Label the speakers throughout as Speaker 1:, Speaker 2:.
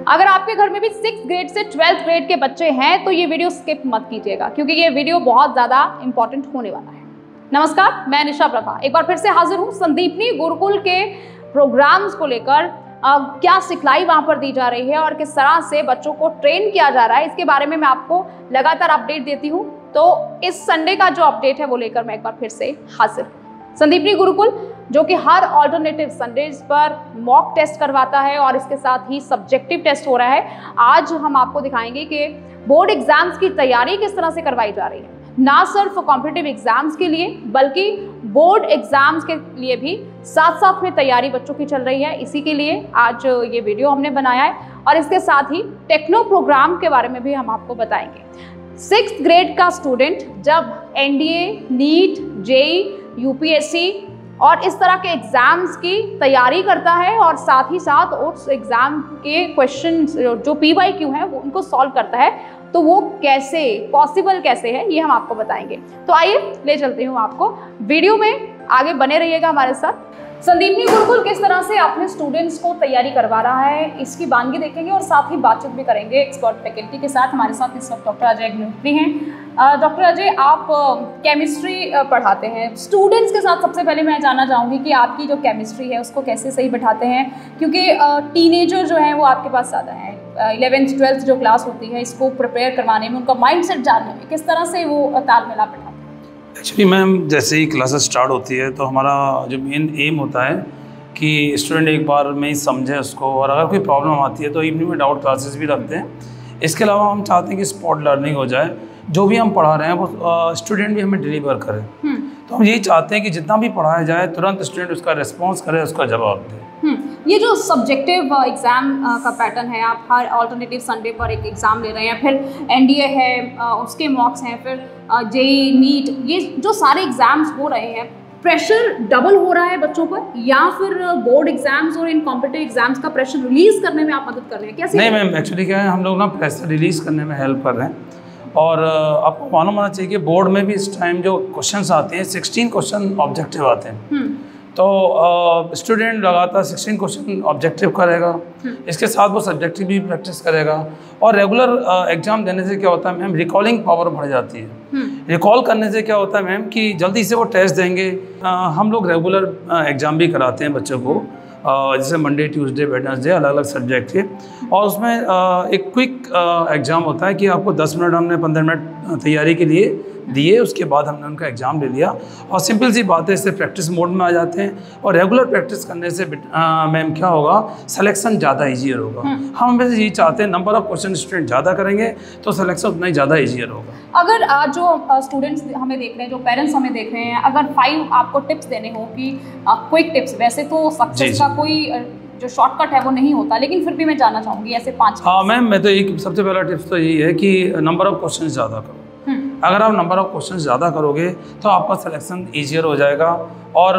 Speaker 1: अगर आपके घर में भी 6th ग्रेड से 12th ग्रेड के बच्चे हैं तो ये वीडियो स्किप मत कीजिएगा, क्योंकि ये वीडियो बहुत ज़्यादा इंपॉर्टेंट होने वाला है। नमस्कार, मैं निशा प्रभा एक बार फिर से हाजिर हूँ संदीपनी गुरुकुल के प्रोग्राम्स को लेकर। क्या सिखलाई वहाँ पर दी जा रही है और किस तरह से बच्चों को ट्रेन किया जा रहा है, इसके बारे में मैं आपको लगातार अपडेट देती हूँ। तो इस संडे का जो अपडेट है वो लेकर मैं एक बार फिर से हाजिर हूँ। संदीपनी गुरुकुल जो कि हर ऑल्टरनेटिव संडेज पर मॉक टेस्ट करवाता है और इसके साथ ही सब्जेक्टिव टेस्ट हो रहा है। आज हम आपको दिखाएंगे कि बोर्ड एग्जाम्स की तैयारी किस तरह से करवाई जा रही है, ना सिर्फ कॉम्पिटिटिव एग्जाम्स के लिए बल्कि बोर्ड एग्जाम्स के लिए भी साथ साथ में तैयारी बच्चों की चल रही है। इसी के लिए आज ये वीडियो हमने बनाया है और इसके साथ ही टेक्नो प्रोग्राम के बारे में भी हम आपको बताएंगे। 6th ग्रेड का स्टूडेंट जब एनडीए, नीट, जेई, यूपीएससी और इस तरह के एग्जाम्स की तैयारी करता है और साथ ही साथ उस एग्जाम के क्वेश्चन जो PYQ हैं वो उनको सॉल्व करता है, तो वो कैसे पॉसिबल कैसे है ये हम आपको बताएंगे। तो आइए ले चलते हूँ आपको वीडियो में, आगे बने रहिएगा हमारे साथ। संदीपनी गुरुकुल किस तरह से अपने स्टूडेंट्स को तैयारी करवा रहा है इसकी वानगी देखेंगे और साथ ही बातचीत भी करेंगे एक्सपर्ट फैकल्टी के साथ। हमारे साथ इस वक्त डॉक्टर अजय अग्निहोत्री हैं। डॉक्टर अजय, आप केमिस्ट्री पढ़ाते हैं स्टूडेंट्स के साथ। सबसे पहले मैं जानना चाहूँगी कि आपकी जो केमिस्ट्री है उसको कैसे सही बैठाते हैं, क्योंकि टीनेजर जो हैं वो आपके पास ज़्यादा हैं। 11th 12th जो क्लास होती है इसको प्रिपेयर करवाने में, उनका माइंडसेट जानने में किस तरह से वो तालमेल आप बैठाते हैं?
Speaker 2: एक्चुअली मैम, जैसे ही क्लासेस स्टार्ट होती है तो हमारा जो मेन एम होता है कि स्टूडेंट एक बार में ही समझे उसको, और अगर कोई प्रॉब्लम आती है तो इवनिंग में डाउट क्लासेस भी रखते हैं। इसके अलावा हम चाहते हैं कि स्पॉट लर्निंग हो जाए, जो भी हम पढ़ा रहे हैं वो स्टूडेंट भी हमें डिलीवर करे। तो हम यही चाहते हैं कि जितना भी पढ़ाया जाए तुरंत स्टूडेंट उसका रिस्पॉन्स करे, उसका जवाब दे।
Speaker 1: ये जो सब्जेक्टिव एग्ज़ाम का पैटर्न है, आप हर ऑल्टरनेटिव संडे पर एक एग्ज़ाम ले रहे हैं, फिर एनडीए है, उसके मॉक्स हैं, फिर जेई, नीट, ये जो सारे एग्ज़ाम्स हो रहे हैं, प्रेशर डबल हो रहा है बच्चों पर, या फिर बोर्ड एग्जाम्स और इन कॉम्पिटिटिव एग्जाम्स का प्रेशर रिलीज करने में आप मदद कर रहे हैं? कैसे?
Speaker 2: नहीं मैम, एक्चुअली क्या है, हम लोग ना प्रेशर रिलीज करने में हेल्प कर रहे हैं। और आपको मालूम होना चाहिए कि बोर्ड में भी इस टाइम जो क्वेश्चंस आते हैं 16 क्वेश्चन ऑब्जेक्टिव आते हैं। तो स्टूडेंट लगातार 16 क्वेश्चन ऑब्जेक्टिव करेगा, इसके साथ वो सब्जेक्टिव भी प्रैक्टिस करेगा। और रेगुलर एग्जाम देने से क्या होता है मैम, रिकॉलिंग पावर बढ़ जाती है। रिकॉल करने से क्या होता है मैम कि जल्दी से वो टेस्ट देंगे। हम लोग रेगुलर एग्ज़ाम भी कराते हैं बच्चों को, जैसे मंडे, ट्यूसडे, वेडनेसडे, अलग अलग सब्जेक्ट के। और उसमें एक क्विक एग्ज़ाम होता है कि आपको 10 मिनट, हमने 15 मिनट तैयारी के लिए दिए, उसके बाद हमने उनका एग्ज़ाम ले लिया। और सिंपल सी बात है, इससे प्रैक्टिस मोड में आ जाते हैं। और रेगुलर प्रैक्टिस करने से मैम क्या होगा, सिलेक्शन ज़्यादा ईजियर होगा। हम वैसे यही चाहते हैं, नंबर ऑफ क्वेश्चन स्टूडेंट ज़्यादा करेंगे तो सिलेक्शन उतना ही ज़्यादा ईजियर होगा।
Speaker 1: अगर जो स्टूडेंट्स हमें देख रहे हैं, जो पेरेंट्स हमें देख रहे हैं, अगर 5 आपको टिप्स देने हो कि क्विक टिप्स, वैसे तो सक्सेस का कोई जो शॉर्टकट है वो नहीं होता, लेकिन फिर भी मैं जानना चाहूँगी ऐसे 5।
Speaker 2: हाँ मैम, मैं तो एक सबसे पहला टिप्स तो यही है कि नंबर ऑफ क्वेश्चन ज़्यादा करो। अगर आप नंबर ऑफ क्वेश्चन ज़्यादा करोगे तो आपका सिलेक्शन ईजियर हो जाएगा। और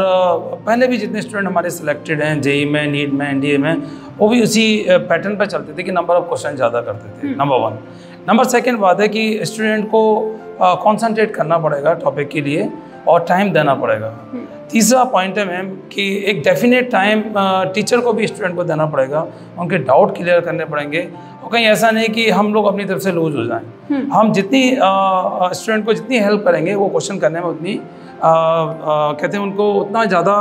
Speaker 2: पहले भी जितने स्टूडेंट हमारे सिलेक्टेड हैं जेई में, नीट में, एनडीए में, वो भी उसी पैटर्न पर चलते थे कि नंबर ऑफ क्वेश्चन ज़्यादा करते थे। नंबर 1। नंबर 2 बात है कि स्टूडेंट को कॉन्सेंट्रेट करना पड़ेगा टॉपिक के लिए और टाइम देना पड़ेगा। तीसरा पॉइंट है मैम कि एक डेफिनेट टाइम टीचर को भी स्टूडेंट को देना पड़ेगा, उनके डाउट क्लियर करने पड़ेंगे। और कहीं ऐसा नहीं कि हम लोग अपनी तरफ से लूज हो जाएं। हम जितनी स्टूडेंट को जितनी हेल्प करेंगे वो क्वेश्चन करने में उतनी कहते हैं उनको उतना ज़्यादा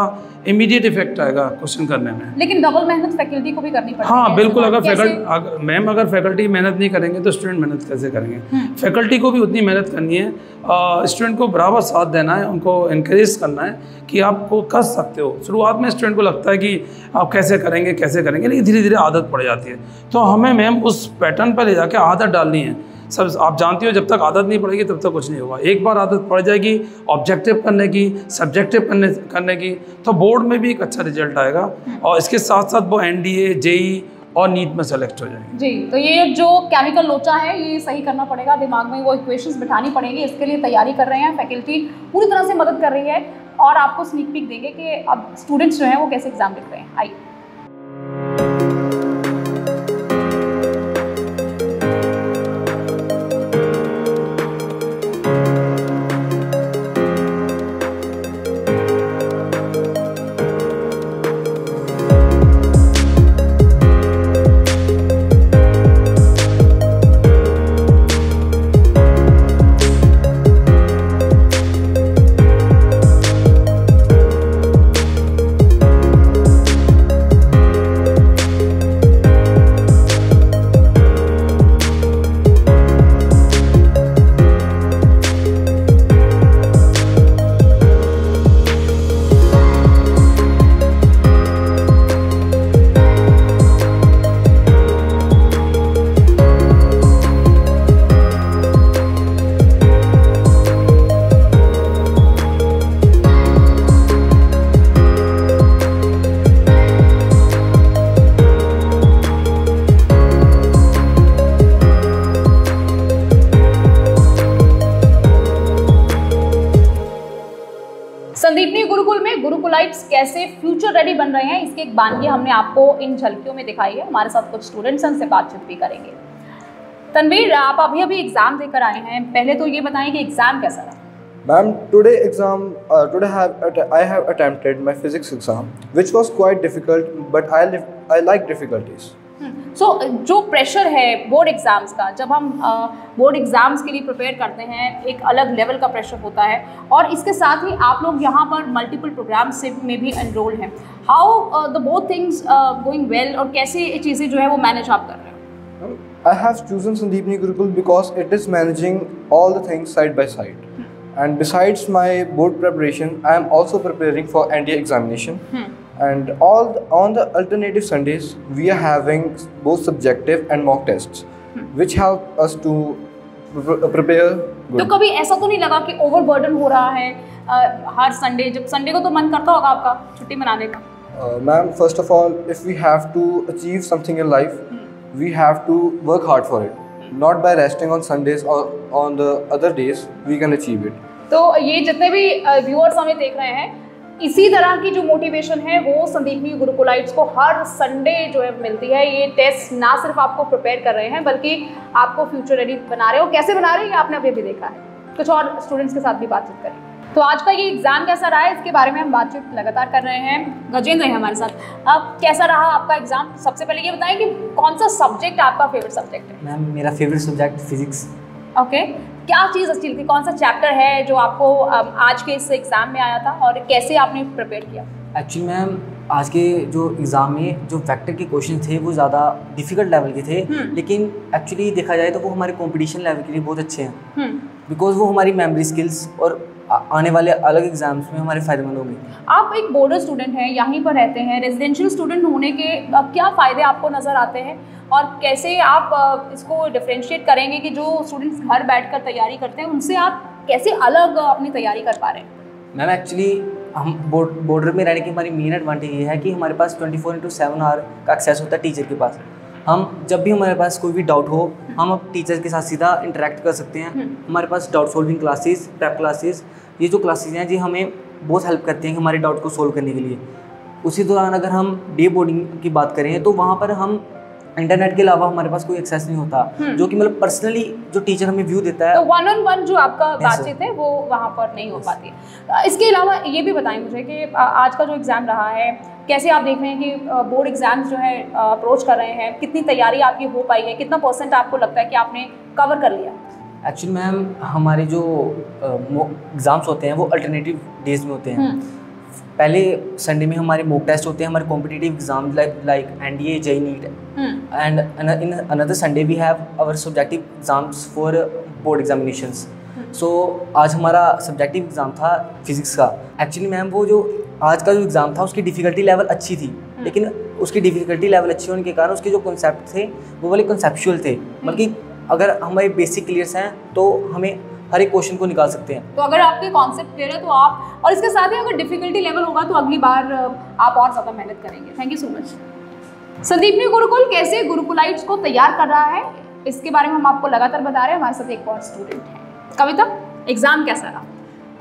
Speaker 2: इमीडिएट इफेक्ट आएगा क्वेश्चन करने में। लेकिन
Speaker 1: डबल मेहनत फैकल्टी को भी करनी पड़ेगी।
Speaker 2: हाँ बिल्कुल, अगर फैकल्टी मेहनत नहीं करेंगे तो स्टूडेंट मेहनत कैसे करेंगे? फैकल्टी को भी उतनी मेहनत करनी है, स्टूडेंट को बराबर साथ देना है, उनको इनकरेज करना है कि आपको कर सकते हो। शुरुआत में स्टूडेंट को लगता है कि आप कैसे करेंगे, लेकिन धीरे धीरे आदत पड़ जाती है। तो हमें मैम उस पैटर्न पर ले जाके आदत डालनी है। सब आप जानती हो, जब तक आदत नहीं पड़ेगी तब तक कुछ नहीं होगा। एक बार आदत पड़ जाएगी ऑब्जेक्टिव करने की, सब्जेक्टिव करने की, तो बोर्ड में भी एक अच्छा रिजल्ट आएगा। और इसके साथ साथ वो एनडीए, जेई और नीट में सेलेक्ट हो जाएंगे।
Speaker 1: जी, तो ये जो केमिकल लोचा है ये सही करना पड़ेगा, दिमाग में वो इक्वेशंस बिठानी पड़ेगी। इसके लिए तैयारी कर रहे हैं, फैकल्टी पूरी तरह से मदद कर रही है और आपको स्नीक पीक देंगे कि अब स्टूडेंट्स जो हैं वो कैसे एग्जाम लिख रहे हैं। आइए। कैसे फ्यूचर रेडी बन रहे हैं, इसकी एक बानगी हमने आपको इन झलकियों में दिखाई है। हमारे साथ कुछ स्टूडेंट्स हैं, उनसे बातचीत भी करेंगे। तनवीर, आप अभी एग्जाम देकर आए हैं, पहले तो ये बताएं कि एग्जाम कैसा रहा?
Speaker 3: Ma'am, today I have attempted my physics exam, which was quite difficult, but I like difficulties.
Speaker 1: सो जो प्रेशर है बोर्ड एग्ज़ाम्स का, जब हम बोर्ड एग्ज़ाम्स के लिए प्रिपेयर करते हैं, एक अलग लेवल का प्रेशर होता है, और इसके साथ ही आप लोग यहाँ पर मल्टीपल प्रोग्राम्स में भी एनरोल हैं। How the both things going well, और कैसे ये चीज़ें जो है वो मैनेज आप कर रहे हो?
Speaker 3: I have chosen Sandeepni Gurukul because it is managing all the things side by side. And besides my board preparation, I am also preparing for NDA examination. And on the alternative Sundays, we are having both subjective and mock tests, which help us to prepare good.
Speaker 1: तो कभी ऐसा तो नहीं लगा कि overburden हो रहा है हर संडे? जब संडे को तो मन करता होगा आपका छुट्टी मनाने का।
Speaker 3: Ma'am, first of all, if we have to achieve something in life, we have to work hard for it. Not by resting on Sundays or on the other days, we can achieve it.
Speaker 1: तो ये जितने भी viewers हमें देख रहे हैं, इसी तरह की जो मोटिवेशन है वो संदीपनी गुरुकुलाइट्स को हर संडे जो है मिलती है। ये टेस्ट ना सिर्फ आपको प्रिपेयर कर रहे हैं, बल्कि आपको फ्यूचर रेडी बना रहे हो। कैसे बना रहे हैं ये आपने अभी भी देखा है। कुछ और स्टूडेंट्स के साथ भी बातचीत करें। तो आज का ये एग्जाम कैसा रहा है, इसके बारे में हम बातचीत लगातार कर रहे हैं। गजेंद्र हैं हमारे साथ। अब कैसा रहा आपका एग्जाम? सबसे पहले ये बताएं कि कौन सा सब्जेक्ट आपका फेवरेट सब्जेक्ट है?
Speaker 4: मैम, मेरा फेवरेट सब्जेक्ट फिजिक्स।
Speaker 1: ओके, क्या चीज़ अच्छी लगती, कौन सा चैप्टर है जो आपको आज के इस एग्ज़ाम में आया था, और कैसे आपने प्रिपेयर किया?
Speaker 4: एक्चुअली मैम, आज के जो एग्ज़ाम में जो वेक्टर के क्वेश्चन थे वो ज़्यादा डिफ़िकल्ट लेवल के थे, लेकिन एक्चुअली देखा जाए तो वो हमारे कंपटीशन लेवल के लिए बहुत अच्छे हैं, बिकॉज वो हमारी मेमोरी स्किल्स और आने वाले अलग एग्जाम्स में हमारे फ़ायदेमंद होंगे।
Speaker 1: आप एक बॉर्डर स्टूडेंट हैं, यहीं पर रहते हैं, रेजिडेंशियल स्टूडेंट होने के क्या फ़ायदे आपको नज़र आते हैं, और कैसे आप इसको डिफ्रेंशिएट करेंगे कि जो स्टूडेंट्स घर बैठकर तैयारी करते हैं उनसे आप कैसे अलग अपनी तैयारी कर पा रहे हैं?
Speaker 4: मैम, एक्चुअली हम बॉर्डर में रहने की हमारी मेन एडवांटेज ये है कि हमारे पास 24/7 आवर का एक्सेस होता है टीचर के पास। हम जब भी हमारे पास कोई भी डाउट हो, हम अब टीचर के साथ सीधा इंटरेक्ट कर सकते हैं। हमारे पास doubt solving classes, prep classes, ये जो क्लासेस हैं जी हमें बहुत हेल्प करते हैं कि हमारे डाउट को सोल्व करने के लिए। उसी दौरान अगर हम डे बोर्डिंग की बात करें तो वहाँ पर हम इंटरनेट के अलावा हमारे पास कोई एक्सेस नहीं होता, जो कि मतलब पर्सनली जो टीचर हमें व्यू देता है,
Speaker 1: तो 1-on-1 जो आपका बातचीत है वो वहाँ पर नहीं हो पाती है। इसके अलावा ये भी बताएं मुझे कि आज का जो एग्ज़ाम रहा है, कैसे आप देख रहे हैं कि बोर्ड एग्जाम्स जो है अप्रोच कर रहे हैं, कितनी तैयारी आपकी हो पाई है, कितना % आपको लगता है कि आपने कवर कर लिया? एक्चुअली
Speaker 4: मैम, हमारे जो एग्ज़ाम्स होते हैं वो अल्टरनेटिव डेज में होते हैं। पहले संडे में हमारे मॉक टेस्ट होते हैं, हमारे competitive exam like NDA, JEE, NEET, and in another Sunday we have our subjective exams for board examinations. So आज हमारा सब्जेक्टिव एग्ज़ाम था फिज़िक्स का। एक्चुअली मैम, वो जो आज का जो एग्ज़ाम था उसकी डिफ़िकल्टी लेवल अच्छी थी, लेकिन उसकी डिफ़िकल्टी लेवल अच्छी होने के कारण उसके जो कॉन्सेप्ट थे वो वाले कॉन्सेप्चुअल थे। बल्कि अगर हमारे बेसिक क्लियर्स हैं तो हमें हर एक क्वेश्चन को निकाल सकते हैं।
Speaker 1: तो अगर आपके कॉन्सेप्ट क्लियर है तो आप, और इसके साथ ही अगर डिफ़िकल्टी लेवल होगा तो अगली बार आप और ज़्यादा मेहनत करेंगे। Thank you so much. Sandipani Gurukul कैसे गुरुकुलाइट्स को तैयार कर रहा है, इसके बारे में हम आपको लगातार बता रहे हैं। हमारे साथ एक और स्टूडेंट है। कविता, एग्ज़ाम कैसा रहा?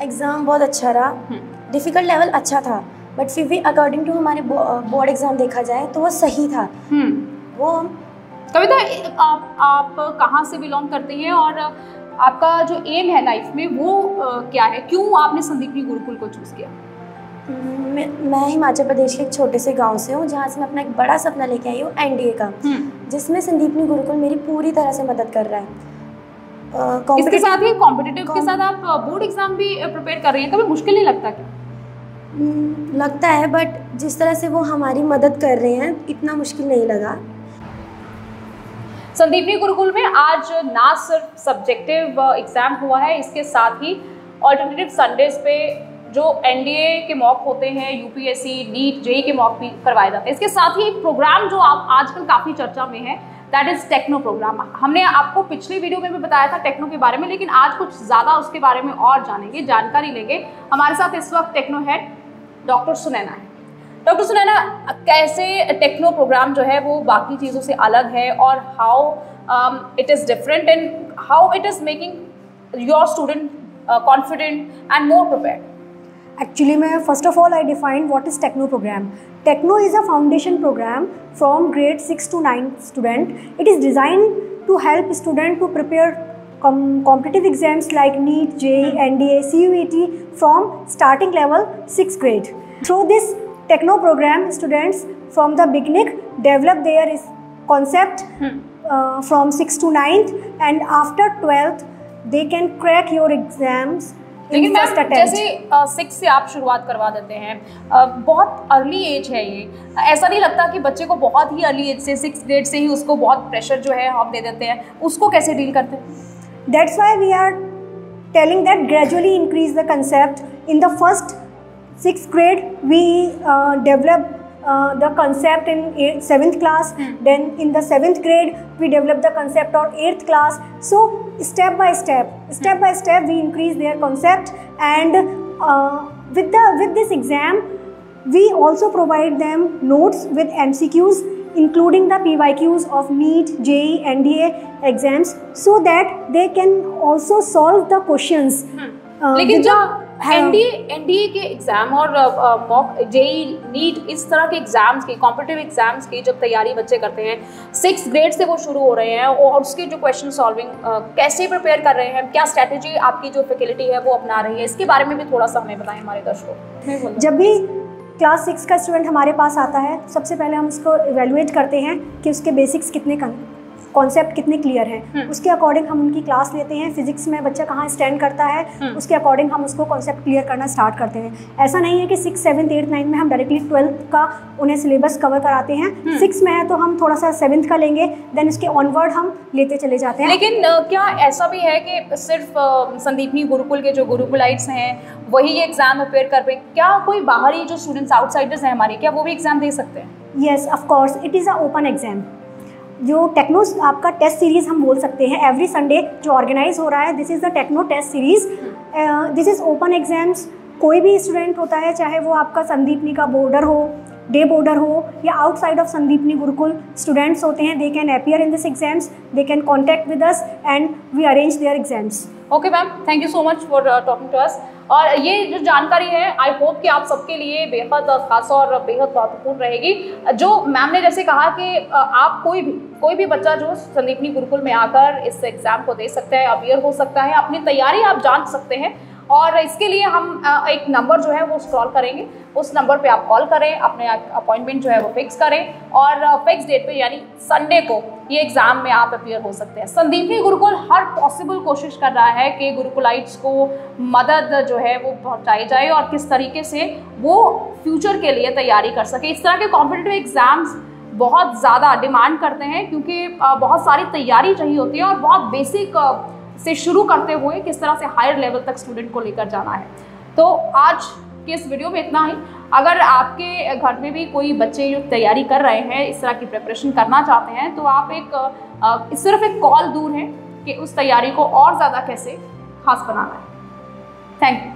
Speaker 5: एग्ज़ाम बहुत अच्छा रहा। डिफ़िकल्ट लेवल अच्छा था, बट फिर भी अकॉर्डिंग टू हमारे बोर्ड एग्ज़ाम देखा जाए तो वो सही था। वो
Speaker 1: कविता, आप कहाँ से बिलोंग करती हैं, और आपका जो एम है लाइफ में वो क्या है? क्यों आपने संदीपनी गुरुकुल को चूज़ किया?
Speaker 5: मैं हिमाचल प्रदेश के एक छोटे से गांव से हूँ, जहाँ से मैं अपना एक बड़ा सपना लेके आई हूँ NDA का, जिसमें संदीपनी गुरुकुल मेरी पूरी तरह से मदद कर रहा है।
Speaker 1: इसके साथ ही कॉम्पिटिटिव के साथ आप बोर्ड एग्जाम भी प्रिपेयर कर रही हैं, कभी मुश्किल नहीं लगता क्या?
Speaker 5: लगता है, बट जिस तरह से वो हमारी मदद कर रहे हैं इतना मुश्किल नहीं लगा।
Speaker 1: संदीपनी गुरुकुल में आज ना सिर्फ सब्जेक्टिव एग्ज़ाम हुआ है, इसके साथ ही ऑल्टरनेटिव संडेज पे जो NDA के मॉक होते हैं, UPSC, NEET, JEE के मॉक भी करवाए जाते हैं। इसके साथ ही एक प्रोग्राम जो आप आजकल काफ़ी चर्चा में है, दैट इज़ टेक्नो प्रोग्राम। हमने आपको पिछली वीडियो में भी बताया था टेक्नो के बारे में, लेकिन आज कुछ ज़्यादा उसके बारे में और जानेंगे, जानकारी लेंगे। हमारे साथ इस वक्त टेक्नो हेड डॉक्टर सुनैना है। डॉक्टर सुनैना, कैसे टेक्नो प्रोग्राम जो है वो बाकी चीज़ों से अलग है, और how it is different and how it is making your student confident and more prepared?
Speaker 6: Actually, first of all, I defined what is Techno program. Techno is a foundation program from grade 6 to 9 student. It is designed to help student to prepare competitive exams like NEET, JEE, NDA, CUET from starting level 6th grade. Through this Techno program, students from the beginning develop their concept from 6th to 9th, and after 12th they can crack your exams.
Speaker 1: लेकिन ma'am जैसे 6 से आप शुरुआत करवा देते हैं, बहुत early as है ये, ऐसा नहीं लगता कि बच्चे को बहुत ही अर्ली एज से 6th ग्रेड से ही उसको बहुत प्रेशर जो है हम दे देते हैं, उसको कैसे डील करते हैं?
Speaker 6: That's why we are telling that gradually increase the concept. In the first 6th grade we develop the concept in 7th class, then in the 7th grade we develop the concept on 8th class. So step by step we increase their concept, and with this exam we also provide them notes with MCQs including the PYQs of NEET, JEE, NDA exams, so that they can also solve the questions.
Speaker 1: लेकिन जब NDA के exam और mock JEE NEET इस तरह के exams की, competitive exams की जब तैयारी बच्चे करते हैं, 6th ग्रेड से वो शुरू हो रहे हैं, और उसके जो क्वेश्चन सॉल्विंग कैसे प्रिपेयर कर रहे हैं, क्या स्ट्रैटेजी आपकी जो फैकल्टी है वो अपना रही है, इसके बारे में भी थोड़ा सा हमें बताएं हमारे दर्शकों।
Speaker 6: जब भी क्लास 6 का स्टूडेंट हमारे पास आता है, सबसे पहले हम उसको इवेलुएट करते हैं कि उसके बेसिक्स कितने कॉन्सेप्ट कितने क्लियर हैं, उसके अकॉर्डिंग हम उनकी क्लास लेते हैं। फिजिक्स में बच्चा कहाँ स्टैंड करता है, उसके अकॉर्डिंग हम उसको कॉन्सेप्ट क्लियर करना स्टार्ट करते हैं। ऐसा नहीं है कि 6, 7, 8, 9 में हम डायरेक्टली 12th का उन्हें सिलेबस कवर कराते हैं। 6 में है तो हम थोड़ा सा 7th का लेंगे, देन उसके ऑनवर्ड हम लेते चले जाते हैं।
Speaker 1: लेकिन क्या ऐसा भी है कि सिर्फ संदीपनी गुरुकुल के जो गुरुकुलाइट्स हैं वही ये एग्जाम अपेयर कर पाए? क्या कोई बाहरी जो स्टूडेंट्स आउटसाइडर्स हैं हमारे, क्या वो भी एग्जाम दे सकते हैं?
Speaker 6: Yes, of course, it is a open exam. जो टेक्नो आपका टेस्ट सीरीज़ हम बोल सकते हैं, एवरी संडे जो ऑर्गेनाइज हो रहा है, this is the techno test series. This is open exams. कोई भी स्टूडेंट होता है, चाहे वो आपका संदीपनी का बोर्डर हो, डे बोर्डर हो, या outside of Sandipani Gurukul students होते हैं, they can appear in this exams, they can contact with us and we arrange their exams.
Speaker 1: Okay ma'am, thank you so much for talking to us. और ये जो जानकारी है, I hope कि आप सबके लिए बेहद खास और बेहद महत्वपूर्ण रहेगी। जो मैम ने जैसे कहा कि आप कोई भी बच्चा जो संदीपनी गुरुकुल में आकर इस एग्ज़ाम को दे सकता है, अपीयर हो सकता है, अपनी तैयारी आप जान सकते हैं। और इसके लिए हम एक नंबर जो है वो स्क्रॉल करेंगे, उस नंबर पे आप कॉल करें, अपने अपॉइंटमेंट जो है वो फिक्स करें, और फिक्स डेट पे यानी संडे को ये एग्ज़ाम में आप अपीयर हो सकते हैं। संदीपनी गुरुकुल हर पॉसिबल कोशिश कर रहा है कि गुरुकुलाइट्स को मदद जो है वो पहुंचाई जाए और किस तरीके से वो फ्यूचर के लिए तैयारी कर सके। इस तरह के कॉम्पिटिटिव एग्ज़ाम्स बहुत ज़्यादा डिमांड करते हैं, क्योंकि बहुत सारी तैयारी चाहिए होती है और बहुत बेसिक से शुरू करते हुए किस तरह से हायर लेवल तक स्टूडेंट को लेकर जाना है। तो आज के इस वीडियो में इतना ही। अगर आपके घर में भी कोई बच्चे जो तैयारी कर रहे हैं, इस तरह की प्रिपरेशन करना चाहते हैं, तो आप सिर्फ एक कॉल दूर हैं कि उस तैयारी को और ज़्यादा कैसे खास बनाना है। Thank you.